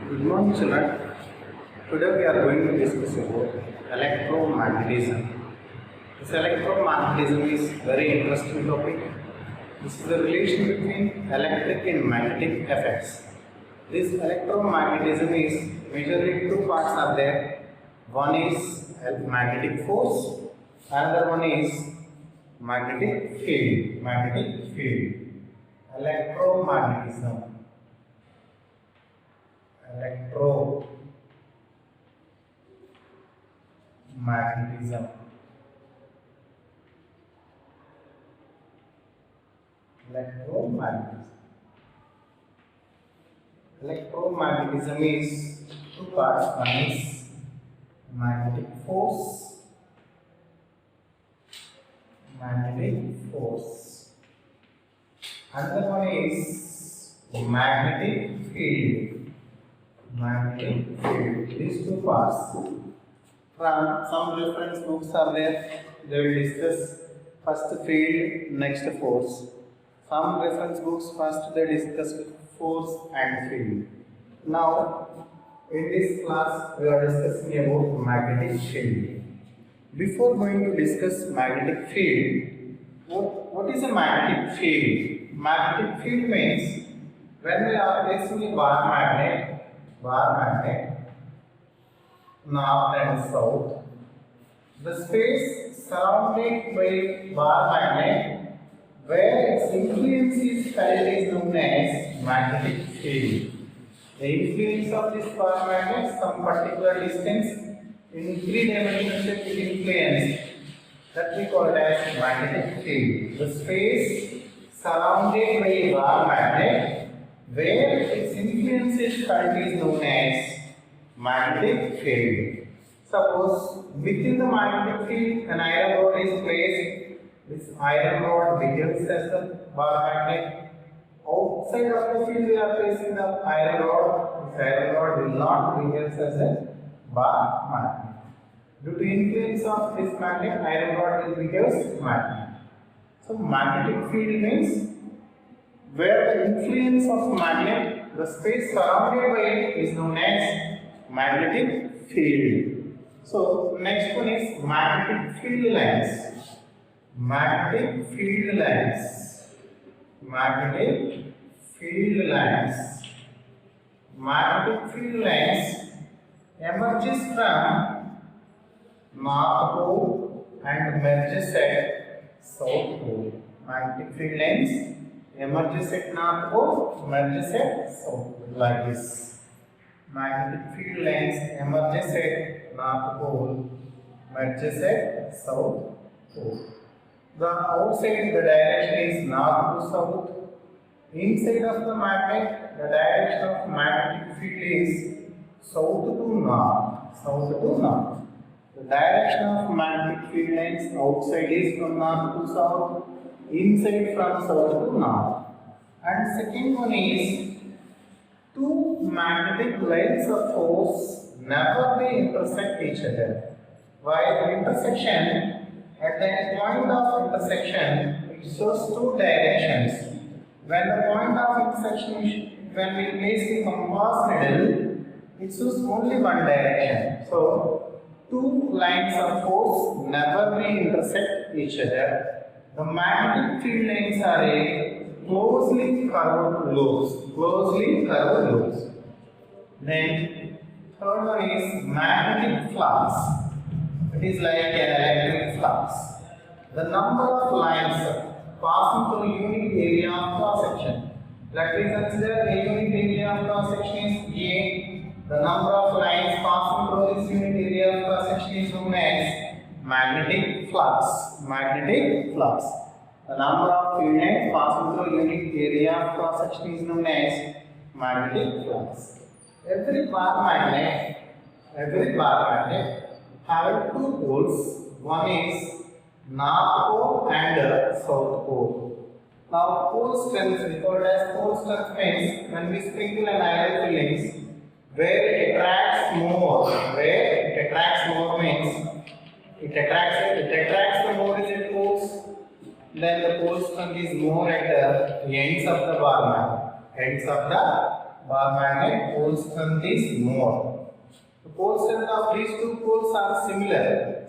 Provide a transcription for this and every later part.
Good morning, children. Today we are going to discuss about electromagnetism. This electromagnetism is very interesting topic. This is the relation between electric and magnetic effects. This electromagnetism is majorly two parts are there. One is magnetic force, another one is magnetic field. Magnetic field. Electromagnetism. Electromagnetism. Electromagnetism. Electromagnetism is two parts. One is magnetic force. Magnetic force. Another one is magnetic field. Magnetic field. These two parts. From some reference books are there. They will discuss first field, next force. Some reference books first they discuss force and field. Now, in this class we are discussing about magnetic field. Before going to discuss magnetic field, what is a magnetic field? Magnetic field means when we are placing a bar magnet, north and south, the space surrounded by bar magnet where its influence is felt is known as magnetic field. The influence of this bar magnet, some particular distance in three-dimensional influence, that we call as magnetic field. The space surrounded by a bar magnet where its influence is felt is known as magnetic field. Suppose within the magnetic field an iron rod is placed. This iron rod behaves as the bar magnet. Outside of the field we are placing the iron rod. This iron rod will not behave as a bar magnet. Due to influence of this magnet, iron rod will behave as magnet. So magnetic field means where the influence of magnet, the space surrounded by it is known as magnetic field. So next one is magnetic field lines. Magnetic field lines. Magnetic field lines. Magnetic field lines emerges from north pole and merges at south pole. Magnetic field lines emerges at north pole, merges at south pole, like this. Magnetic field lines emerges at north pole, merges at south pole. The outside the direction is north to south. Inside of the magnet, the direction of magnetic field is south to north. South to north. The direction of magnetic field lines outside is from north to south, inside from south to north. And second one is two magnetic lines of force never they intersect each other. While intersection, at the point of intersection, it shows two directions. When the point of intersection, when we place the compass needle, it shows only one direction. So, two lines of force never may intersect each other. The magnetic field lines are a closely curved loops. Closely curved loops. Then, third one is magnetic flux. It is like an electric flux. The number of lines passing through unit area of cross section. Let me consider a unit area of cross section is A. The number of lines passing through this unit area of cross section is known as magnetic flux. Magnetic flux. The number of field lines passing through unit area of cross section is known as magnetic flux. Every bar magnet have two poles. One is north pole and south pole. Now pole strength, recorded as pole strength means when we sprinkle an iron fillings, where it attracts more. Where it attracts more means it attracts the more rigid poles. Then the pole strength is more at the ends of the bar magnet. Ends of the bar magnet, pole strength is more. The pole strength of these two poles are similar.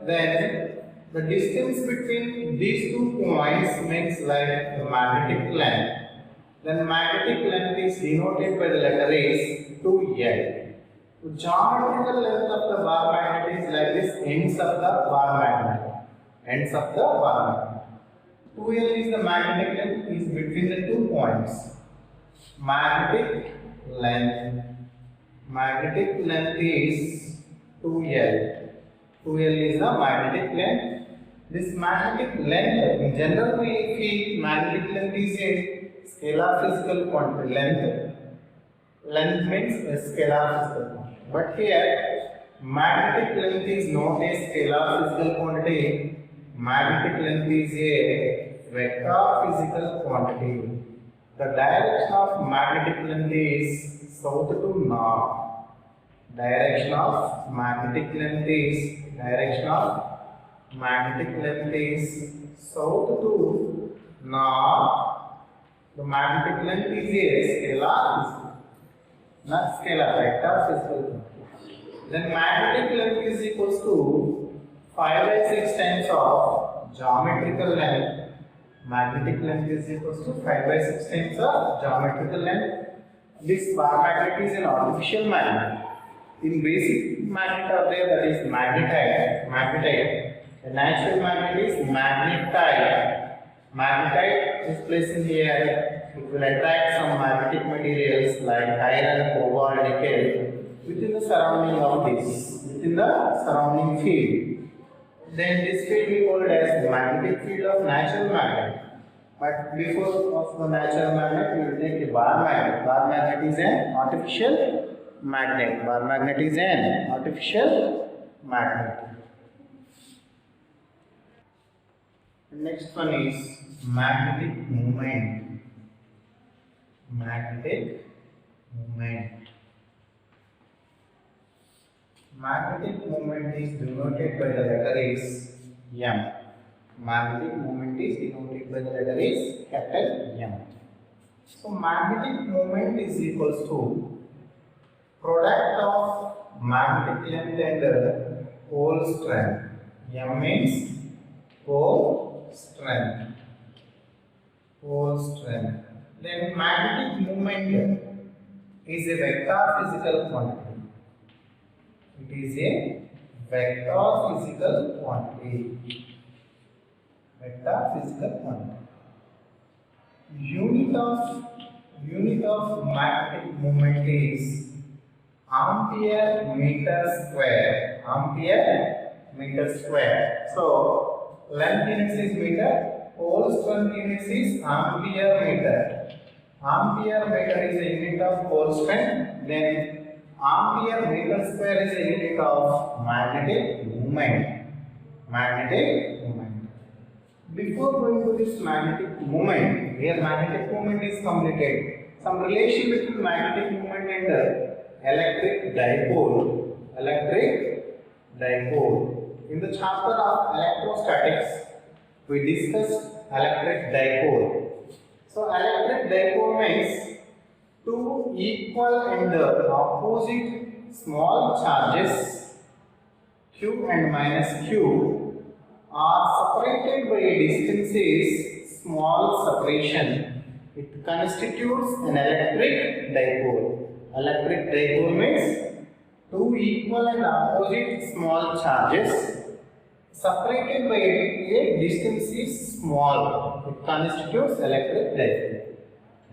Then the distance between these two points makes like the magnetic length. Then magnetic length is denoted by the letter is 2L. The geometrical length of the bar magnet is like this, ends of the bar magnet. 2L is the magnetic length is between the 2 points. Magnetic length is 2L. 2L is the magnetic length. This magnetic length, in general we feel magnetic length is a scalar physical quantity. Length means a scalar physical quantity. But here, magnetic length is not a scalar physical quantity. Magnetic length is a vector physical quantity. The direction of magnetic length is south to north. Direction of magnetic length is south to north. The magnetic length is a scalar, not scalar, vector physical quantity. Then magnetic length is equals to 5/6 times of geometrical length. Magnetic length is equals to 5/6 times of geometrical length. This bar magnet is an artificial magnet. In basic magnet are there, that is magnetite. The natural magnet is magnetite. Magnetite is placed in here. It will attract some magnetic materials like iron, cobalt, nickel within the surrounding field. Then this field we call it as the magnetic field of natural magnet. But before of the natural magnet, we will take a bar magnet. Bar magnet is an artificial magnet. Next one is magnetic moment. Magnetic moment is denoted by the letter is M. Magnetic moment is denoted by the letter is capital M. So magnetic moment is equals to product of magnetic length and pole strength. M means pole strength. Then magnetic moment is a vector physical quantity. It is a vector physical quantity. Unit of magnetic moment is ampere meter square. So length units is meter, pole strength units is ampere meter. Ampere meter is a unit of pole strength. Then ampere meter square is a unit of magnetic moment. Before going to this magnetic moment, here magnetic moment is completed. Some relation between magnetic moment and electric dipole. In the chapter of electrostatics, we discussed electric dipole. So electric dipole means two equal and opposite small charges Q and minus Q are separated by a distance small separation. It constitutes an electric dipole. Electric dipole means two equal and opposite small charges separated by a distance small. It constitutes electric dipole.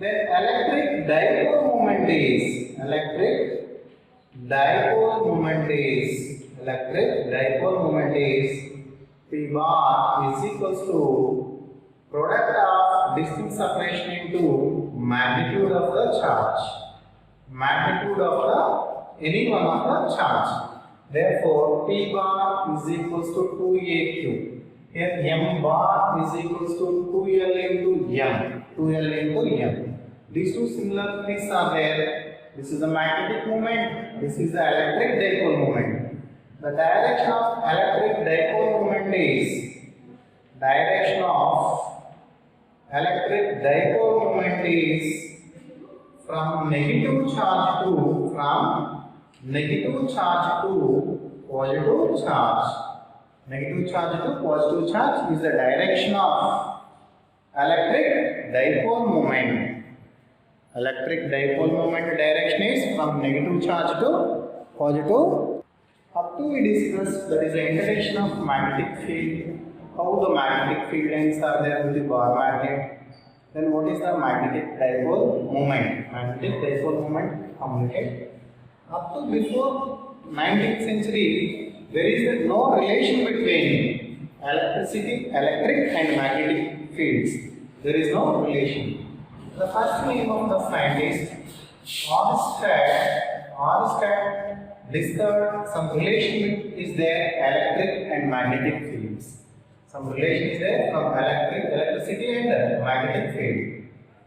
Then electric dipole moment is P bar is equals to product of distance separation into magnitude of the charge. Any one of the charge. Therefore, P bar is equals to 2AQ. Here M bar is equals to 2L into M. These two similarities are there. This is the magnetic moment. This is the electric dipole moment. The direction of electric dipole moment is from negative charge to positive charge. Negative charge to positive charge is the direction of electric dipole moment. Electric dipole moment direction is from negative charge to positive. Up to we discussed that is the interaction of magnetic field, how the magnetic field lines are there with the bar magnet. Then what is the magnetic dipole moment? Magnetic dipole moment communicate. Up to before 19th century, there is no relation between electric and magnetic fields. There is no relation. The first name of the scientist, Oersted, discovered some relation is there electric and magnetic fields. Some relation is there from electricity and magnetic field.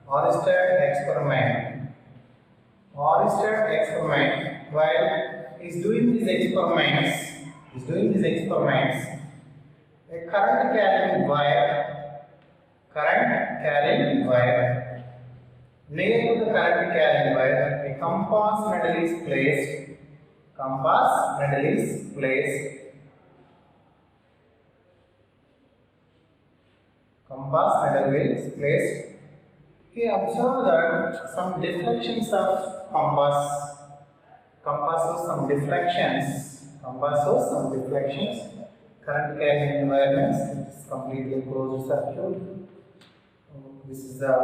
Oersted experiment. While he is doing these experiments, a current carrying wire, near to the current carrying wire, a compass needle is placed. He observed that some deflections of compass shows some deflections. Current carrying environment is completely closed circuit. This is the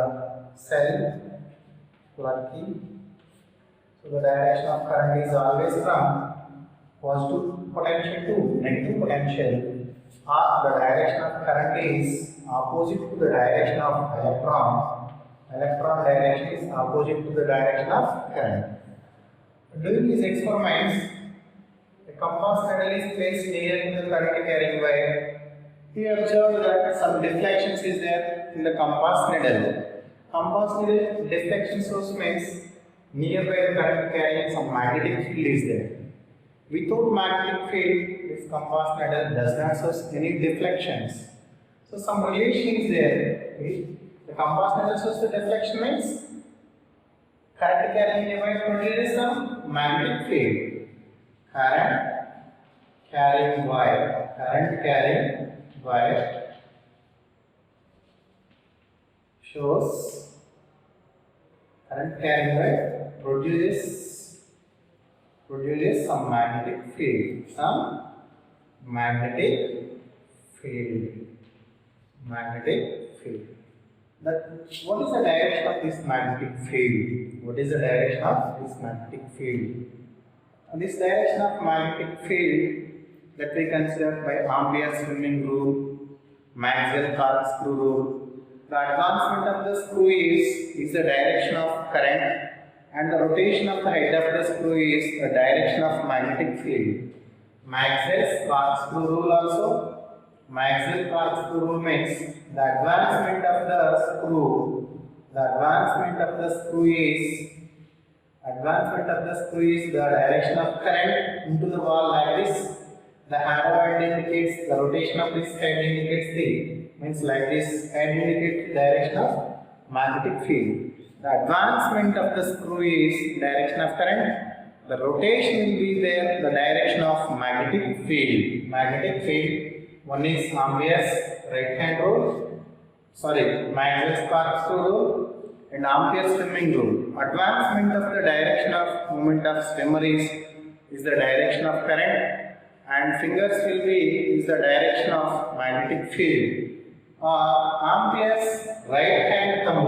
cell plug key. So the direction of current is always from positive potential to negative potential. Or the direction of current is opposite to the direction of electron. Electron direction is opposite to the direction of current. During these experiments, a compass needle is placed near the current carrying wire. He observed that some deflections is there in the compass needle. Compass needle deflection source means nearby the current carrying some magnetic field is there. Without magnetic field, this compass needle does not show any deflections. So some relation is there. The compass needle shows the deflection means current carrying wire produces some magnetic field. Current carrying wire shows current carrying wire produces some magnetic field. That what is the direction of this magnetic field? This direction of magnetic field that we consider by Ampere's swimming rule, Maxwell corkscrew rule. The advancement of the screw is the direction of current, and the rotation of the head of the screw is the direction of magnetic field. Maxwell's corkscrew rule also. Maxwell corkscrew rule means the advancement of the screw is the direction of current into the wall like this. The arrow hand indicates the rotation of this hand indicates means like this hand indicates the direction of magnetic field. The advancement of the screw is direction of current. The rotation will be there the direction of magnetic field. One is Ampere's right hand rule, Maxwell's corkscrew rule and Ampere's swimming rule. Advancement of the direction of movement of swimmer is the direction of current, and fingers will be is the direction of magnetic field. Ampere's right hand thumb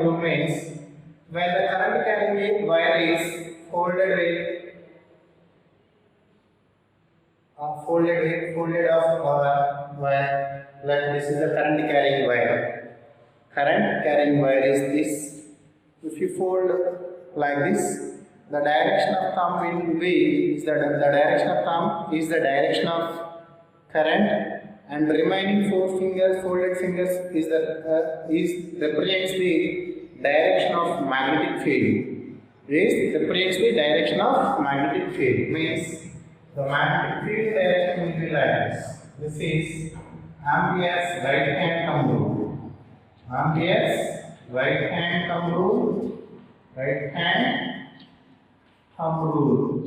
rule means when the current carrying wire is folded of wire, like this is the current carrying wire. Current carrying wire is this. If you fold like this, the direction of thumb will be is the direction of thumb is the direction of current, and the remaining folded fingers represents the direction of magnetic field. This represents the direction of magnetic field. Means the magnetic field direction will be like this. This is Ampere's right hand thumb rule. Ampere's right hand thumb rule, right hand thumb rule.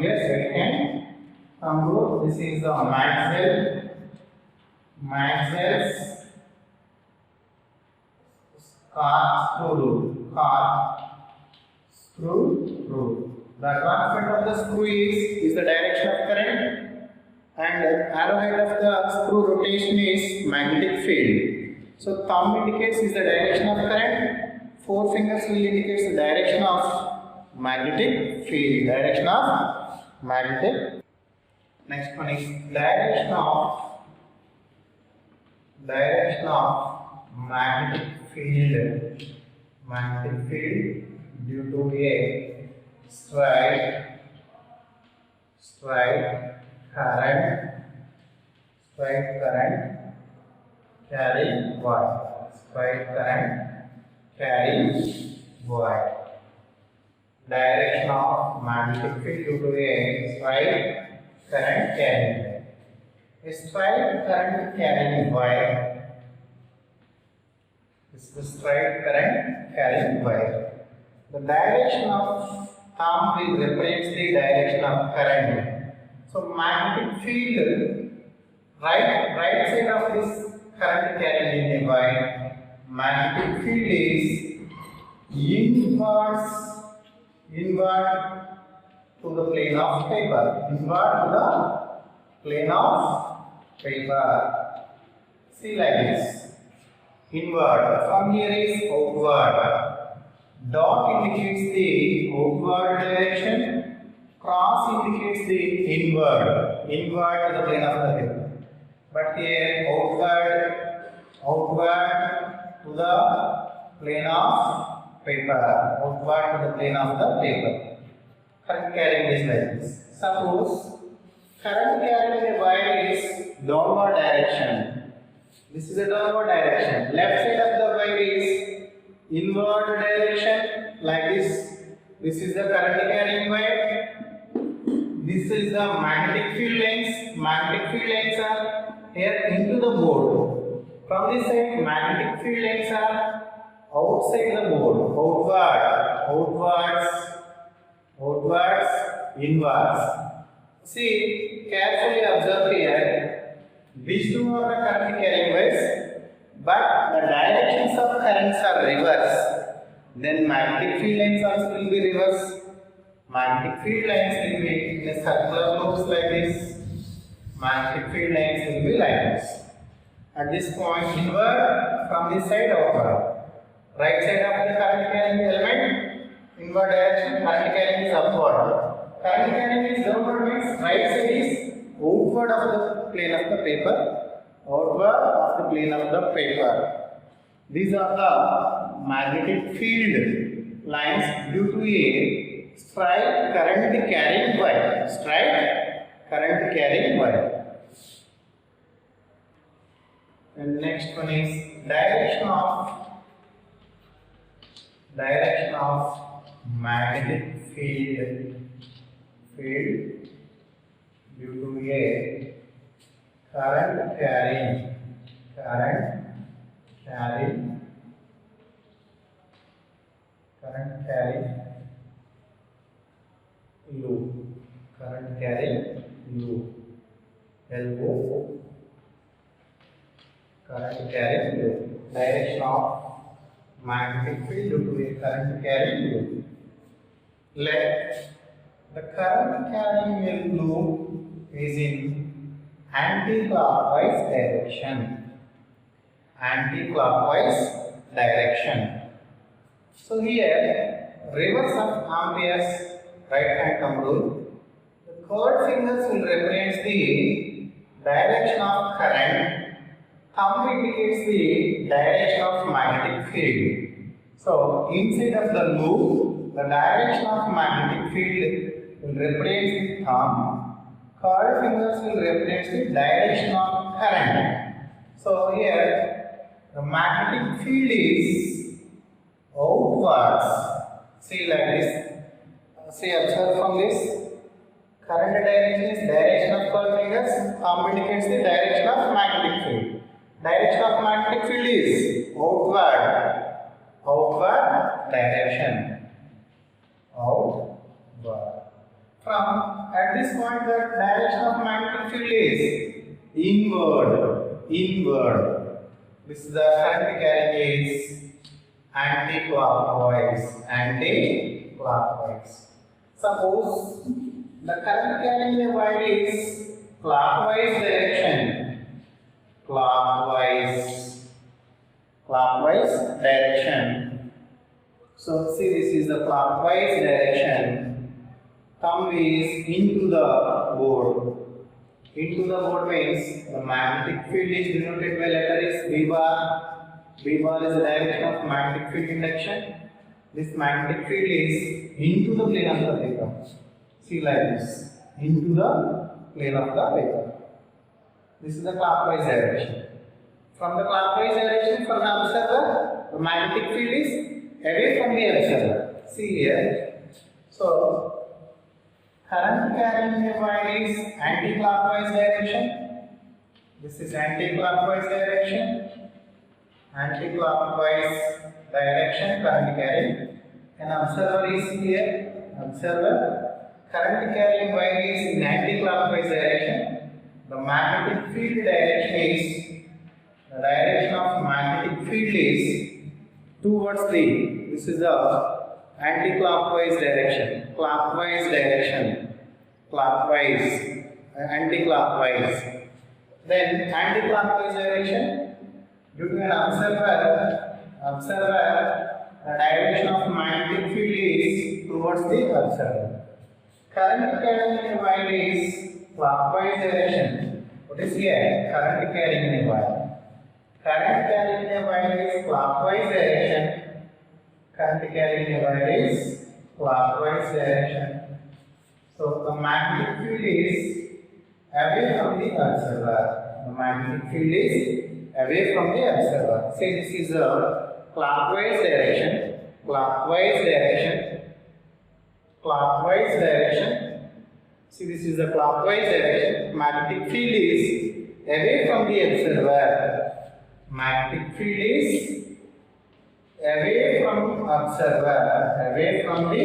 Yes, right hand thumb rule. This is the Maxwell's screw rule. Screw rule. The advancement of the screw is the direction of current, and arrowhead of the screw rotation is magnetic field. So thumb indicates is the direction of current, four fingers will indicate the direction of magnetic field. Direction of magnetic. Next one is direction of magnetic field. Magnetic field due to a straight current carrying wire. Straight current carrying wire. Direction of magnetic field due to a straight current carrying wire. A straight current carrying wire. This is the straight current carrying wire. The direction of thumb will represents the direction of current. So magnetic field, right side of this current carrying in a wire, magnetic field is inward to the plane of paper. Inward to the plane of paper. See like this. Inward. From here is outward. Dot indicates the outward direction. Cross indicates the inward to the plane of the paper. But here outward to the plane of paper. Outward to the plane of the paper. Current carrying is like this. Suppose current carrying a wire is downward direction. This is a downward direction. Left side of the wire is inward direction like this. This is the current carrying wire. This is the magnetic field lines. Magnetic field lines are here into the board. From this side, magnetic field lines are outside the board. Outwards, inwards. See, carefully observe here. These two are the current carrying wires, but the directions of currents are reverse. Then magnetic field lines also will be reverse. Magnetic field lines will be in a circular loops like this. Magnetic field lines will be like this. At this point, inward, from this side outward. Right side of the current carrying element, inward direction, current carrying is upward. Current carrying is downward means right side is outward of the plane of the paper. These are the magnetic field lines due to a straight current carrying wire. And next one is direction of magnetic field due to a current carrying loop. LO. Current carrying loop. Direction of magnetic field due to a current carrying loop. Let the current carrying loop is in anti-clockwise direction. So here, reverse of Ampere's right hand thumb rule. The curved fingers will represent the direction of current. Thumb indicates the direction of magnetic field. So inside of the loop, the direction of magnetic field will represent the thumb. Curved fingers will represent the direction of current. So here, the magnetic field is outwards. See like this. See, observe from this. Current direction is direction of curved fingers. Thumb indicates the direction of magnetic field. Direction of magnetic field is outward. outward direction. Outward. From at this point, the direction of magnetic field is inward. Inward. This is the current carrying is anti-clockwise. Anti-clockwise. Suppose the current carrying wire is clockwise direction. Clockwise direction. So see, this is the clockwise direction. Thumb is into the board. Into the board means the magnetic field is denoted by letter is V bar. V bar is the direction of magnetic field induction. This magnetic field is into the plane of the paper. See like this. Into the plane of the paper. This is the clockwise direction. From the clockwise direction for the observer, the magnetic field is away from the observer. See here. So, current carrying wire is anti-clockwise direction. This is anti-clockwise direction. Anti-clockwise direction current carrying. An observer is here. Observer. Current carrying wire is in anti-clockwise direction. The magnetic field direction is the direction of magnetic field is towards the. This is the anti-clockwise direction. Clockwise direction. Clockwise. Anti-clockwise. Then anti-clockwise direction. Due to an observer, the direction of magnetic field is towards the observer. Current carrying wire is clockwise direction. What is here? Current carrying wire. Current carrying wire is clockwise direction. Current carrying wire is clockwise direction. So the magnetic field is away from the observer. The magnetic field is away from the observer. Say this is a clockwise direction. Clockwise direction. Clockwise direction. See, this is the clockwise direction. Magnetic field is away from the observer. Magnetic field is away from observer. Away from the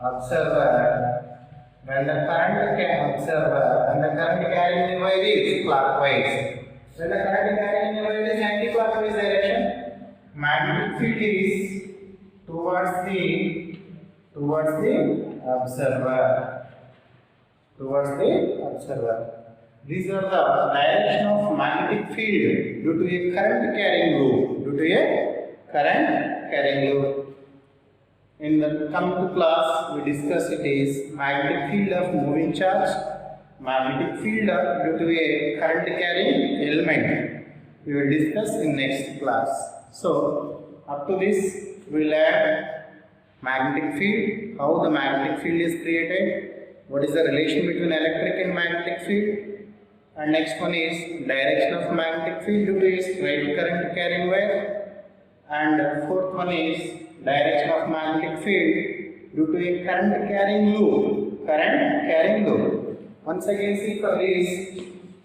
observer. When the current carrying wire is clockwise. When the current carrying wire is anti-clockwise direction, magnetic field is towards the observer. Towards the observer. These are the direction of magnetic field due to a current carrying loop. Due to a current carrying loop. In the come to class, we discuss it is magnetic field of moving charge, magnetic field due to a current carrying element. We will discuss in next class. So, up to this, we learn magnetic field, how the magnetic field is created, what is the relation between electric and magnetic field, and next one is direction of magnetic field due to a straight current carrying wire, and fourth one is direction of magnetic field due to a current carrying loop. Current carrying loop. Once again, see for this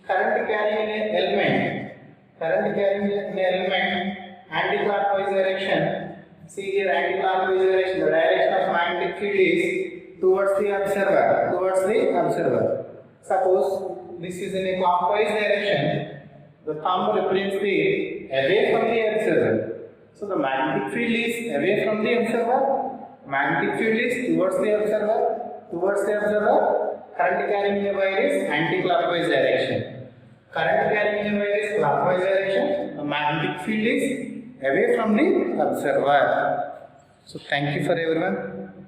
current carrying element. Current carrying element anti-clockwise direction. See here anti-clockwise direction. The direction of magnetic field is towards the observer. Towards the observer. Suppose this is in a clockwise direction. The thumb represents the away from the observer. So the magnetic field is away from the observer, magnetic field is towards the observer, current carrying wire is anti-clockwise direction. Current carrying wire is clockwise direction, the magnetic field is away from the observer. So thank you for everyone.